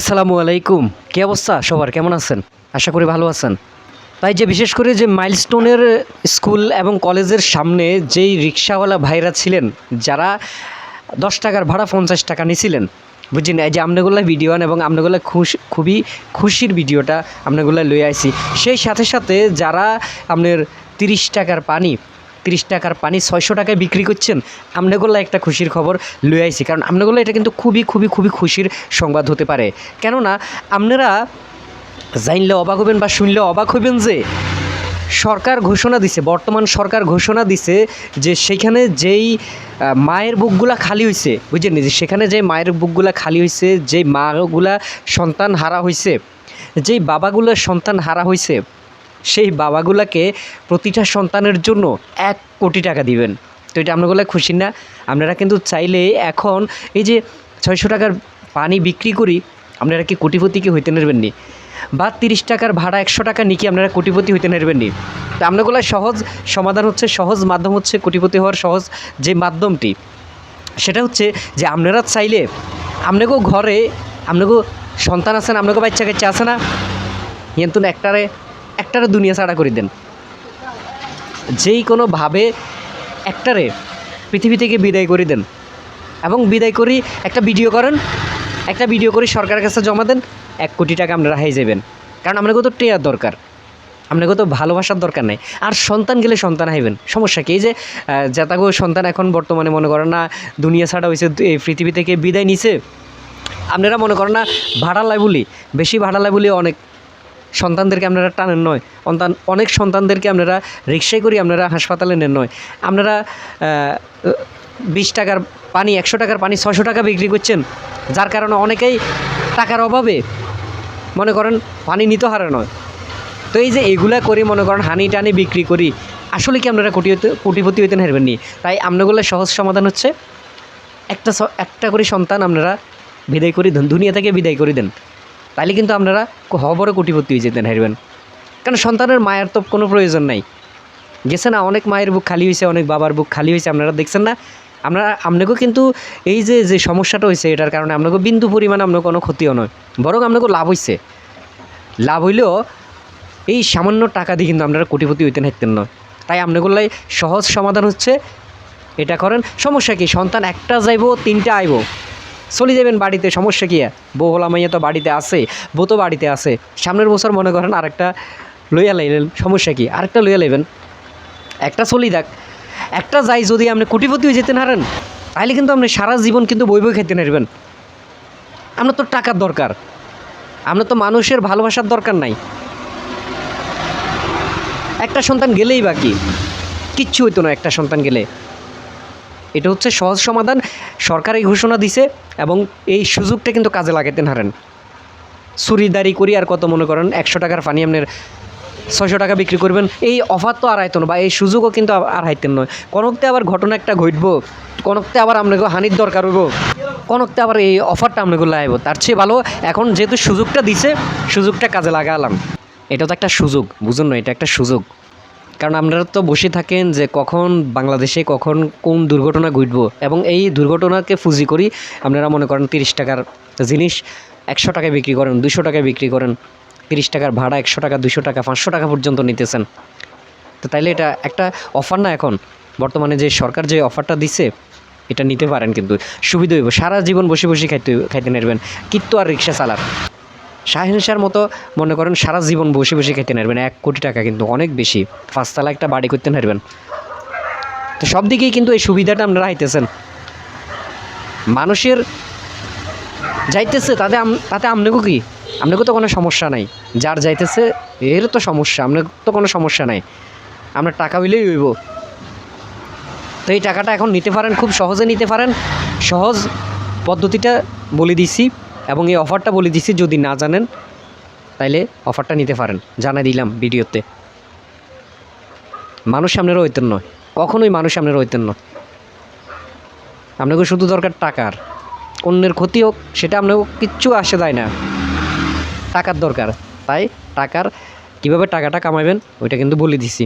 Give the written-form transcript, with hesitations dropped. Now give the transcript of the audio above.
আসসালামু আলাইকুম। কী অবস্থা সবার, কেমন আছেন? আশা করি ভালো আছেন। তাই যে বিশেষ করে যে মাইলস্টোনের স্কুল এবং কলেজের সামনে যেই রিক্সাওয়ালা ভাইরা ছিলেন, যারা 10 টাকার ভাড়া 50 টাকা নিছিলেন, বুঝছেন? এই যে আমনেগুলা ভিডিও আন এবং আমনেগুলা খুবই খুশির ভিডিওটা আমনেগুলা লই আইছি। সেই সাথে সাথে যারা আপনার 30 টাকার পানি 600 টাকায় বিক্রি করছেন, আমনেগুলা একটা খুশির খবর লই আইছি। কারণ আমনেগুলা এটা কিন্তু খুবই খুশির সংবাদ হতে পারে। কেননা আপনারা জানলে অবাক হবেন বা শুনলে অবাক হবেন যে সরকার ঘোষণা দিছে, বর্তমান সরকার ঘোষণা দিছে যে সেখানে যেই মায়ের বুকগুলা খালি হইছে, বুঝছেন? যে সেখানে যে মায়ের বুকগুলা খালি হইছে, যেই মাগুলা সন্তান হারা হইছে, যেই বাবাগুলোর সন্তান হারা হইছে, সেই বাবাগুলাকে প্রতিটা সন্তানের জন্য 1 কোটি টাকা দিবেন। তো এটা আপনাগুলো খুশি না? আপনারা কিন্তু চাইলে এখন এই যে 600 টাকার পানি বিক্রি করি, আপনারা কি কোটিপতি কি হইতে নেবেননি? বা 30 টাকার ভাড়া 100 টাকা নিয়ে কি আপনারা কোটিপতি হইতে নেবেননি? তো আপনাগুলো সহজ সমাধান হচ্ছে, সহজ মাধ্যম হচ্ছে কোটিপতি হওয়ার সহজ যে মাধ্যমটি, সেটা হচ্ছে যে আপনারা চাইলে আপনাকেও ঘরে আপনাকেও সন্তান আছেন, আপনাকেও বাচ্চা কাচ্চা আছে না, কিন্তু একটারে দুনিয়া ছাড়া করে দেন। যেই কোনোভাবে একটারে পৃথিবী থেকে বিদায় করে দেন এবং বিদায় করি একটা ভিডিও করেন, একটা ভিডিও করে সরকারের কাছে জমা দেন, 1 কোটি টাকা আপনারা হাই যাবেন। কারণ আপনাকে তো টেয়ার দরকার, আপনাকে তো ভালোবাসার দরকার নেই। আর সন্তান গেলে সন্তান হাইবেন, সমস্যা কি? এই যে যাতাগো সন্তান এখন বর্তমানে মনে করেন না দুনিয়া ছাড়া হয়েছে, এই পৃথিবী থেকে বিদায় নিছে, আপনারা মনে করেন না ভাড়া লাই বলি, বেশি ভাড়া লাই বলি অনেক সন্তানদেরকে আপনারা টানেন নয়, অনেক সন্তানদেরকে আপনারা রিক্সায় করি আপনারা হাসপাতালে নেন নয়, আপনারা 20 টাকার পানি 100 টাকার পানি 600 টাকা বিক্রি করছেন, যার কারণে অনেকেই টাকার অভাবে মনে করেন পানি নিতে হারে নয়। তো এই যে এগুলা করি মনে করেন হানি টানি বিক্রি করি, আসলে কি আপনারা কোটিপতি হইতে হারবেন নি? তাই আপনাগুলো সহজ সমাধান হচ্ছে একটা করে সন্তান আপনারা বিদায় করে দেন, দুনিয়া থেকে বিদায় করে দেন, তাইলে কিন্তু আপনারা বড় কোটিপতি হয়ে যেতেন হারবেন। কারণ সন্তানের মায়ের তো কোনো প্রয়োজন নাই, গেছে না? অনেক মায়ের বুক খালি হয়েছে, অনেক বাবার বুক খালি হয়েছে, আপনারা দেখছেন না? আপনাকেও কিন্তু এই যে সমস্যাটা হয়েছে, এটার কারণে আপনাকে বিন্দু পরিমাণে আপনার কোনো ক্ষতিও নয়, বরং আপনাকে লাভ হয়েছে। লাভ হইলেও এই সামান্য টাকা দিয়ে কিন্তু আপনারা কোটিপতি হইতেন হারতেন নয়। তাই আপনাগুলাই সহজ সমাধান হচ্ছে এটা করেন। সমস্যা কি? সন্তান একটা যাইব 3টা আইব, চলে যাবেন বাড়িতে, সমস্যা কি? বউ হলা মাইয়া তো বাড়িতে আছে, বউ তো বাড়িতে আছে, সামনের বছর মনে করেন আরেকটা লইয়া লাইলেন, সমস্যা কি? আরেকটা লইয়া লাইবেন, একটা চলি দেখ, একটা যাই। যদি আপনি কোটিপতি হয়ে যেতেন হারেন, তাহলে কিন্তু আপনি সারা জীবন কিন্তু বই খেতে নারবেন। আপনার তো টাকার দরকার, আপনার তো মানুষের ভালোবাসার দরকার নাই। একটা সন্তান গেলেই বাকি কিচ্ছু হইতো না, একটা সন্তান গেলে। এটা হচ্ছে সহজ সমাধান, সরকার এই ঘোষণা দিছে এবং এই সুযোগটা কিন্তু কাজে লাগাতেন হারেন। চুরিদারি করি আর কত মনে করেন 100 টাকার পানি আপনার 600 টাকা বিক্রি করবেন, এই অফার তো আর হাইতো না, বা এই সুযোগও কিন্তু আর হাইতেন নয়। কোনকতে আবার ঘটনা একটা ঘটবো, কোনকতে আবার আপনাকে হানির দরকার হইব, কোনকতে আবার এই অফারটা আপনাকে লাগাইব। তার চেয়ে ভালো এখন যেহেতু সুযোগটা দিছে, সুযোগটা কাজে লাগালাম। এটা তো একটা সুযোগ, বুঝুন না? এটা একটা সুযোগ। কারণ আপনারা তো বসে থাকেন যে কখন বাংলাদেশে কখন কোন দুর্ঘটনা ঘটবো, এবং এই দুর্ঘটনাকে পুঁজি করি আপনারা মনে করেন 30 টাকার জিনিস 100 টাকায় বিক্রি করেন, 200 টাকায় বিক্রি করেন, 30 টাকার ভাড়া 100 টাকা 200 টাকা 500 টাকা পর্যন্ত নিতেছেন। তো তাইলে এটা একটা অফার না? এখন বর্তমানে যে সরকার যে অফারটা দিছে, এটা নিতে পারেন, কিন্তু সুবিধা হইব। সারা জীবন বসে খাইতে নেবেন, কিন্তু আর রিক্সা চালার শাহিনশার মতো মনে করেন সারা জীবন বসে খেতে নেবেন। 1 কোটি টাকা কিন্তু অনেক বেশি, 5 তলা একটা বাড়ি করতে নেবেন। তো সব দিকেই কিন্তু এই সুবিধাটা আপনারা হাইতেছেন। মানুষের যাইতেছে তাতে আপনাকেও কি? আপনাকেও তো কোনো সমস্যা নাই, যার যাইতেছে এর তো সমস্যা, আপনার তো কোনো সমস্যা নাই, আপনার টাকা হইলেই হইব। তো এই টাকাটা এখন নিতে পারেন, খুব সহজে নিতে পারেন। সহজ পদ্ধতিটা বলে দিছি এবং এই অফারটা বলে দিছি, যদি না জানেন তাইলে অফারটা নিতে পারেন, জানাই দিলাম ভিডিওতে। মানুষ সামনের হইতেন নয়, কখনোই মানুষ সামনের হইতেন নয়। আপনাকে শুধু দরকার টাকার, অন্যের ক্ষতি হোক সেটা আপনাকে কিচ্ছু আসে যায় না, টাকার দরকার। তাই কীভাবে টাকাটা কামাবেন ওইটা কিন্তু বলে দিছি।